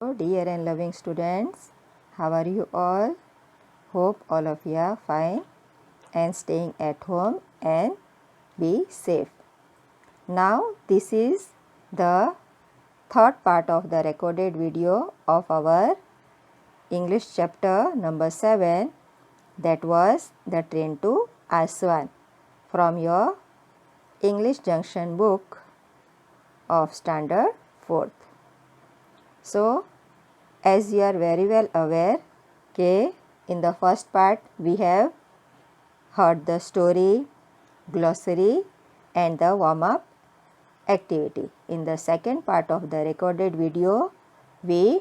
Hello, dear and loving students, how are you all? Hope all of you are fine and staying at home and be safe. Now, this is the third part of the recorded video of our English chapter number 7, that was The Train to Aswan, from your English Junction book of Standard 4th. So, as you are very well aware, in the first part we have heard the story, glossary and the warm-up activity. In the second part of the recorded video, we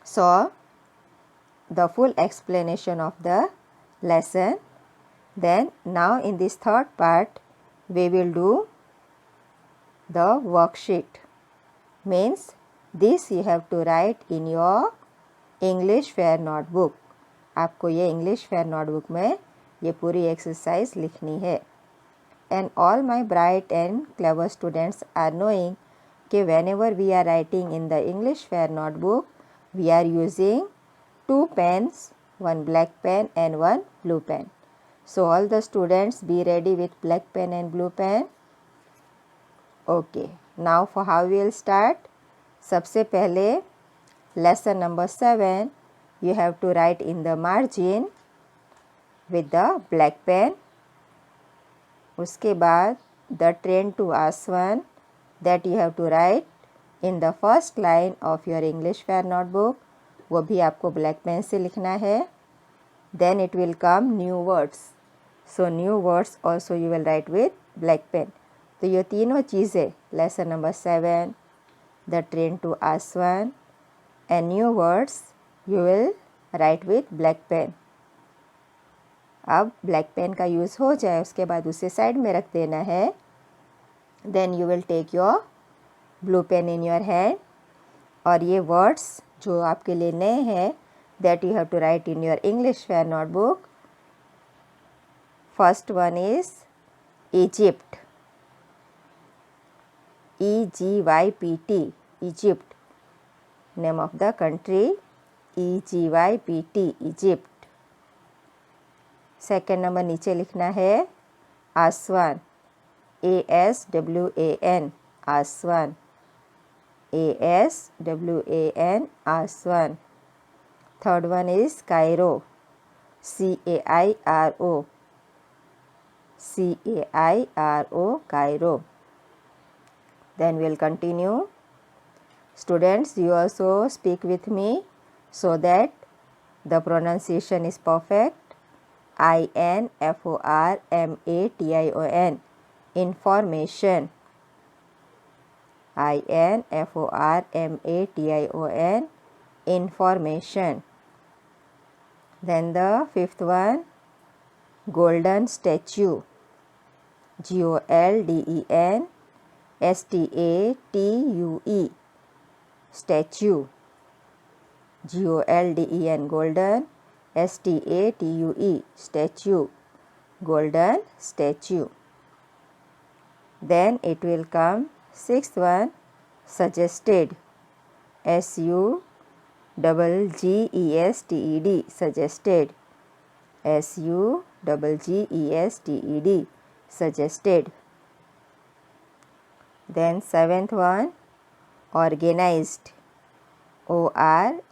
saw the full explanation of the lesson. Then now in this third part, we will do the worksheet. Means this you have to write in your English fair notebook. आपको ये English fair notebook में ये पूरी exercise लिखनी है. And all my bright and clever students are knowing कि whenever we are writing in the English fair notebook we are using 2 pens, 1 black pen and 1 blue pen. So all the students be ready with black pen and blue pen. Okay, now for how we will start. सबसे पहले lesson number 7 you have to write in the margin with the black pen. उसके बाद the train to Aswan that you have to write in the first line of your English fair notebook. वो भी आपको black pen से लिखना है. Then it will come new words. So new words also you will write with black pen. तो ये तीनों चीज़ें lesson number 7, the train to Aswan and new words you will write with black pen. अब black pen का use हो जाए उसके बाद उसे साइड में रख देना है. Then you will take your blue pen in your hand और ये वर्ड्स जो आपके लिए नए हैं that you have to write in your English fair notebook. First one is Egypt. EGYPT, Egypt. Name of the country EGYPT, Egypt. Second number नीचे लिखना है Aswan. ASWAN, Aswan. ASWAN, Aswan. Third one is Cairo. CAIRO, CAIRO, Cairo. Then we will continue. Students, you also speak with me so that the pronunciation is perfect. INFORMATION, information. INFORMATION, information. Then the fifth one, golden statue. GOLDEN STATUE, statue. GOLDEN, golden. STATUE, statue. Golden statue. Then it will come sixth one, suggested. SUGGESTED, suggested. SUGGESTED, suggested. Then seventh one, organized. ORGANISED,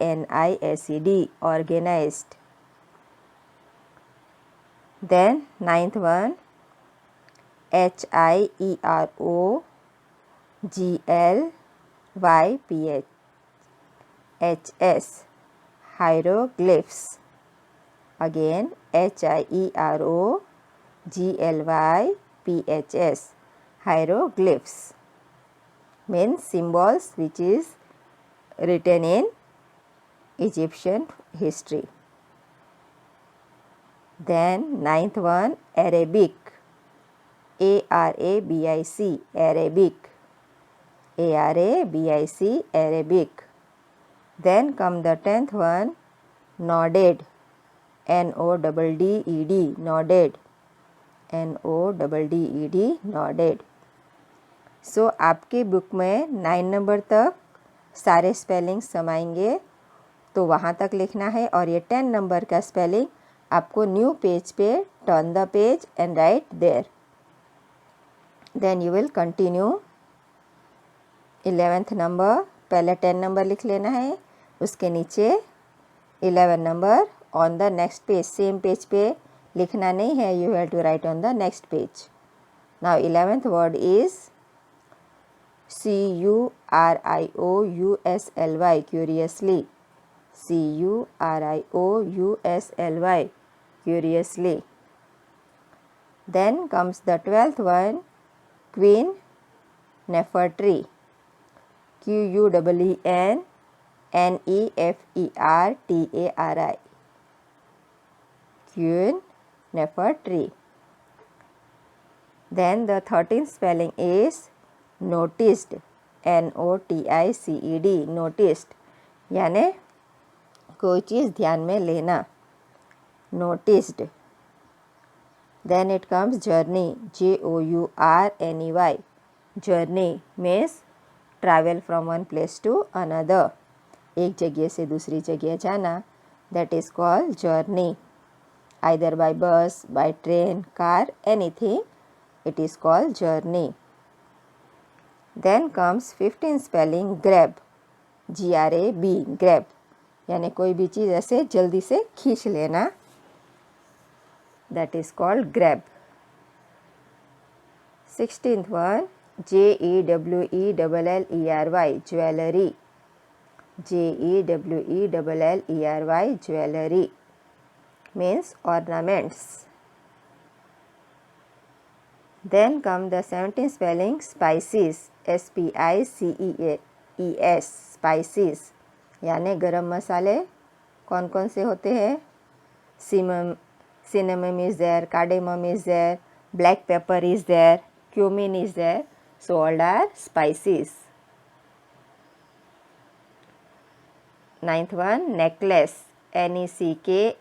ORGANISED, organized. Then ninth one, HIEROGLYPHS, hieroglyphs. Again HIEROGLYPHS, hieroglyphs means symbols which is written in Egyptian history. Then ninth one, Arabic. ARABIC, Arabic. ARABIC, Arabic. Then come the 10th one, nodded. NODDED, nodded. NODDED, nodded. सो आपकी book में 9 number तक सारे spelling समाएंगे, तो वहाँ तक लिखना है। और ये 10 नंबर का स्पेलिंग आपको न्यू पेज पे turn the page and write there. Then you will continue 11th number. पहले 10 नंबर लिख लेना है, उसके नीचे 11 number on the next page, same page पे लिखना नहीं है, you have to write on the next page. Now 11th word is CURIOUSLY, curiously. CURIOUSLY, curiously. Then comes the 12th one, Queen Nefertari, QUEENNEFERTARI, Queen Nefertari. Then the 13th spelling is noticed, NOTICED, noticed, यानी कोई चीज़ ध्यान में लेना, noticed. Then it comes journey, JOURNEY, journey means travel from one place to another, एक जगह से दूसरी जगह जाना, that is called journey, either by bus, by train, car, anything, it is called journey. Then comes 15th spelling, grab, GRAB, grab, यानी कोई भी चीज़ ऐसे जल्दी से खींच लेना, that is called grab. 16th one, JEWELLERY, jewellery, JEWELLERY, jewellery means ornaments. Then come the 17th spelling, spices, SPICES, spices, यानी गरम मसाले कौन कौन से होते हैं? Cinnamon is there, cardamom is there, black pepper is there, cumin is there, so all are spices. 9th one, necklace, NECKLACE,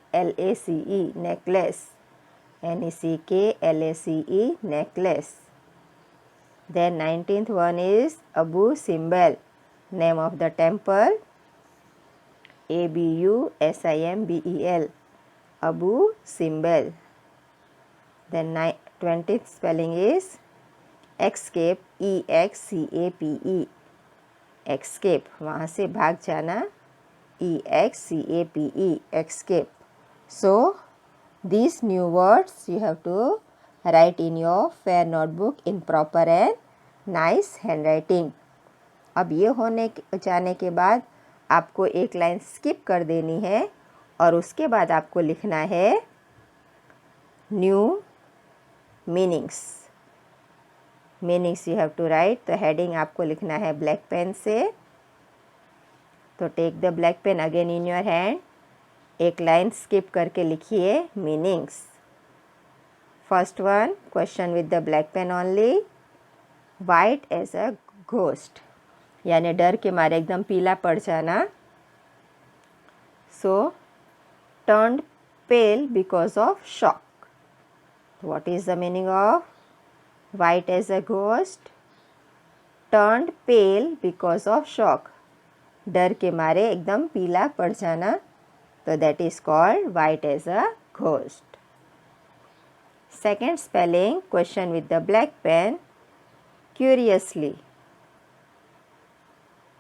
necklace, NECKLACE, necklace. Then 19th one is Abu Simbel, name of the temple, ABUSIMBEL, Abu Simbel. Then 20th spelling is escape, EXCAPE, escape, वहाँ से भाग जाना, EXCAPE, escape. So these new words you have to write in your fair notebook in proper and nice handwriting. अब ये होने जाने के बाद आपको एक लाइन स्किप कर देनी है और उसके बाद आपको लिखना है new meanings. Meanings you have to write. तो हेडिंग आपको लिखना है ब्लैक पेन से. तो take the black pen again in your hand. एक लाइन स्किप करके लिखिए meanings. First one, question with the black pen only. White as a ghost, यानी डर के मारे एकदम पीला पड़ जाना. So turned pale because of shock. What is the meaning of white as a ghost? Turned pale because of shock, डर के मारे एकदम पीला पड़ जाना. तो that is called white as a ghost. Second spelling, question with the black pen. Curiously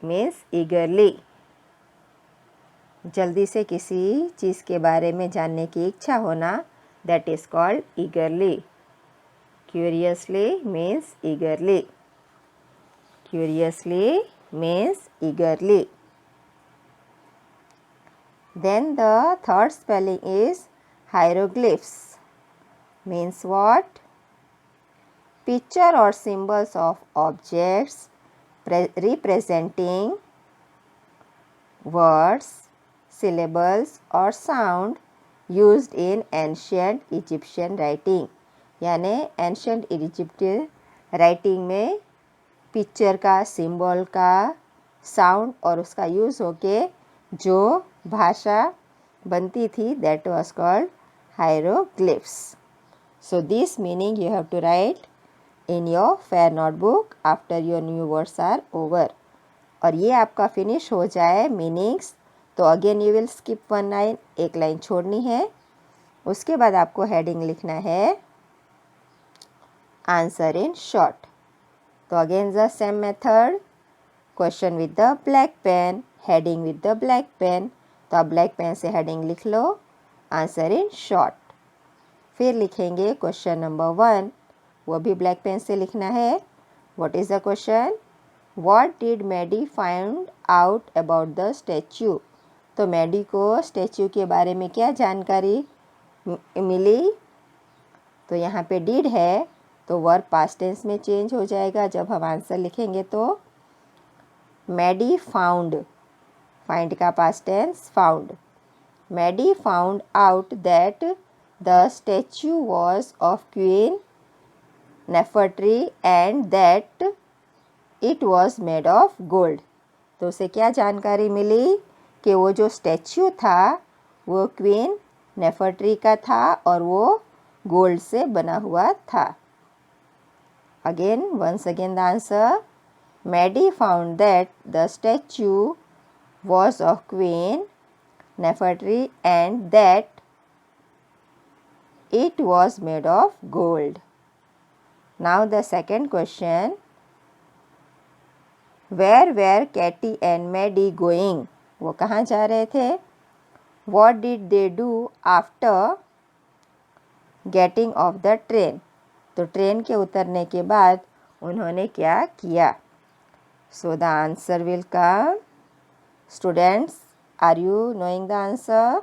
means eagerly, जल्दी से किसी चीज़ के बारे में जानने की इच्छा होना, that is called ईगरली. Curiously means ईगरली. Curiously means eagerly. Then the third spelling is hieroglyphs. Means what? Picture or symbols of objects representing words, syllables or sound used in ancient Egyptian writing. यानी ancient Egyptian writing में picture का, symbol का, sound और उसका use होके जो भाषा बनती थी, that was called hieroglyphs. So this meaning you have to write in your fair notebook after your new words are over. और ये आपका फिनिश हो जाए मीनिंग्स तो again you will skip 1 line, एक लाइन छोड़नी है. उसके बाद आपको हेडिंग लिखना है आंसर इन शॉर्ट. तो again the same method, question with the black pen, heading with the black pen. तो आप ब्लैक पेन से हेडिंग लिख लो आंसर इन शॉर्ट. फिर लिखेंगे क्वेश्चन नंबर 1, वो भी ब्लैक पेन से लिखना है. What is the question? What did Maddy find out about the statue. तो मैडी को स्टैचू के बारे में क्या जानकारी मिली? तो यहाँ पे डिड है तो वर्ब पास्ट टेंस में चेंज हो जाएगा जब हम आंसर लिखेंगे. तो मैडी फाउंड, फाइंड का past tense found. Maddy found out that the statue was of queen Nefertari and that it was made of gold. तो उसे क्या जानकारी मिली कि वो जो स्टैचू था वो क्वीन नेफर्टरी का था और वो गोल्ड से बना हुआ था. Again once again the answer, Maddy found that the statue was of queen Nefertari and that it was made of gold. Now the second question, where were Katie and Maddy going. वो कहाँ जा रहे थे? What did they do after getting off the train. तो train के उतरने के बाद उन्होंने क्या किया? So the answer will come. Students, are you knowing the answer?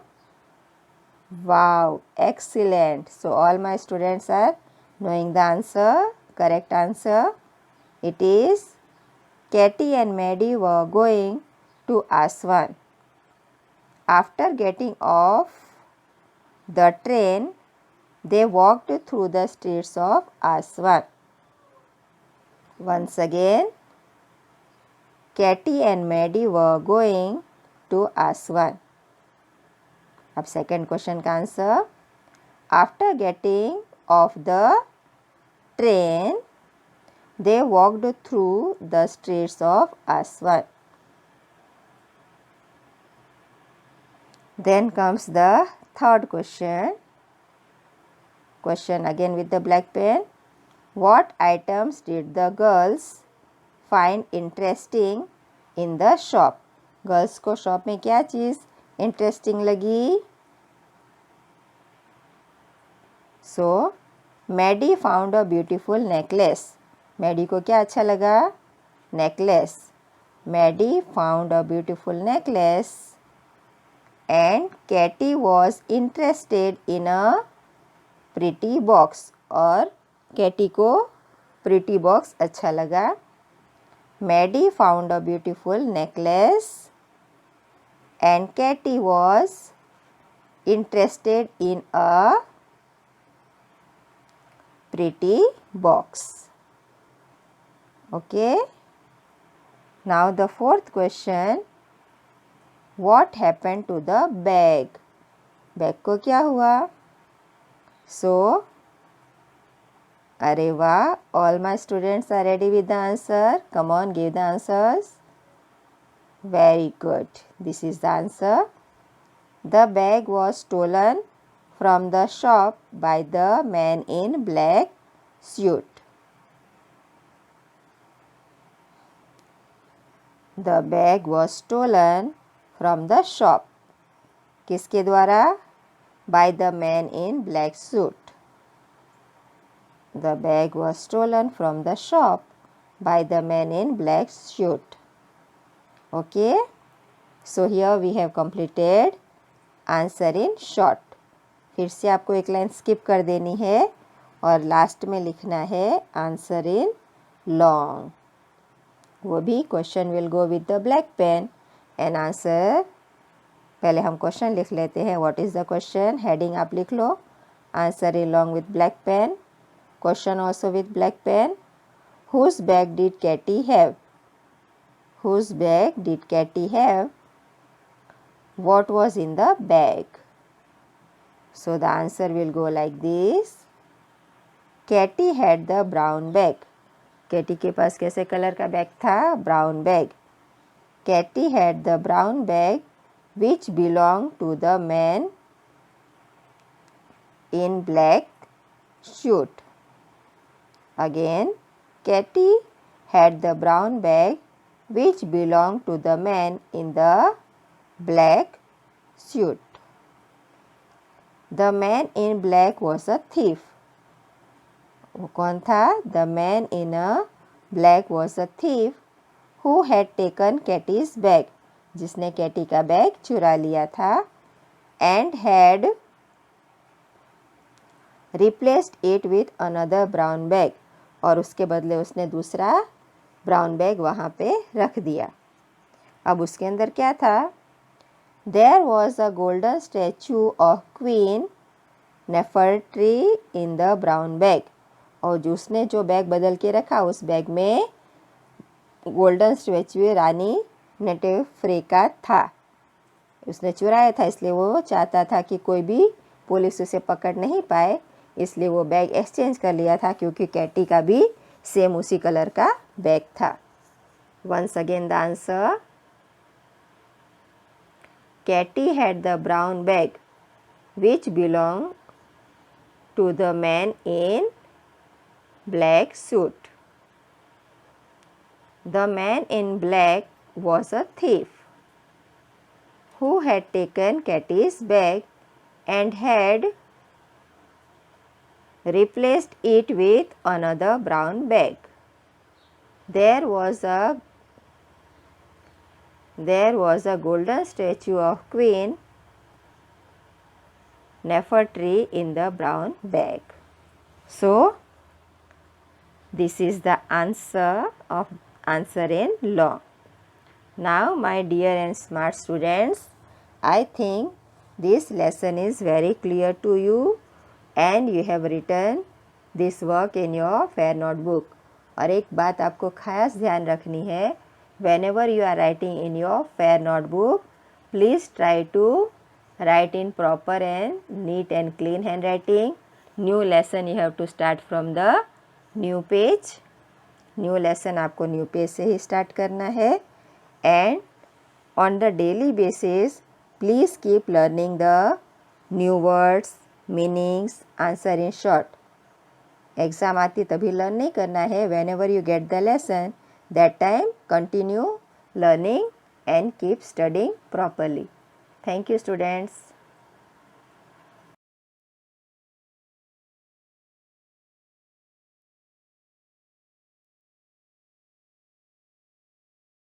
Wow, excellent. So all my students are knowing the answer. Correct answer. It is Katie and Maddie were going to Aswan. After getting off the train, they walked through the streets of Aswan. Once again, Katie and Maddie were going to Aswan. अब second question का answer, after getting off the train they walked through the streets of Aswan. Then comes the third question. Question again with the black pen. What items did the girls find interesting in the shop. Girls को shop में क्या चीज़ interesting लगी? So Maddy found a beautiful necklace. मैडी को क्या अच्छा लगा? Necklace. Maddy found a beautiful necklace and Katie was interested in a pretty box. और कैटी को प्रिटी बॉक्स अच्छा लगा. Maddy found a beautiful necklace and Katie was interested in a pretty box. Okay. Now the fourth question. What happened to the bag? Bag को क्या हुआ? So, अरे वाह, all my students are ready with the answer. Come on, give the answers. Very good. This is the answer. The bag was stolen from the shop by the man in black suit. The bag was stolen from the shop. किसके द्वारा? By the man in black suit. The bag was stolen from the shop by the man in black suit. Okay, so here we have completed answer in short. फिर से आपको एक line skip कर देनी है और लास्ट में लिखना है आंसर इन लॉन्ग. वो भी question will go with the black pen and answer. पहले हम क्वेश्चन लिख लेते हैं. What is the question? Heading आप लिख लो. Answer in long with black pen. Question also with black pen. Whose bag did Katie have. Whose bag did Katie have? What was in the bag? So the answer will go like this. Katie had the brown bag. Katie के पास कैसे colour का bag था? Brown bag. Katie had the brown bag which belonged to the man in black suit. Again, Katy had the brown bag which belonged to the man in the black suit. The man in black was a thief. वो कौन था? The man in a black was a thief who had taken Katy's bag. जिसने Katie का bag चुरा लिया था. And had replaced it with another brown bag. और उसके बदले उसने दूसरा ब्राउन बैग वहाँ पे रख दिया. अब उसके अंदर क्या था? There was a golden statue of Queen Nefertiti in the brown bag. और जो उसने जो बैग बदल के रखा उस बैग में गोल्डन स्टैचू रानी नेफेरटिटी का था. उसने चुराया था, इसलिए वो चाहता था कि कोई भी पुलिस उसे पकड़ नहीं पाए, इसलिए वो बैग एक्सचेंज कर लिया था क्योंकि कैटी का भी सेम उसी कलर का बैग था. Once again the answer. Katie had the brown bag which belong to the man in black suit. The man in black was a thief who had taken Katy's bag and had replaced it with another brown bag. There was a golden statue of Queen Nefertiti in the brown bag. So, this is the answer in long. Now, my dear and smart students, I think this lesson is very clear to you and you have written this work in your fair notebook. और एक बात आपको खास ध्यान रखनी है, whenever you are writing in your fair notebook, please try to write in proper and neat and clean handwriting. New lesson you have to start from the new page. New lesson आपको new page से ही start करना है. And on the daily basis please keep learning the new words, meanings, answer in short. Exam आती तभी learn नहीं करना है. When ever you get the lesson that time continue learning and keep studying properly. Thank you, students.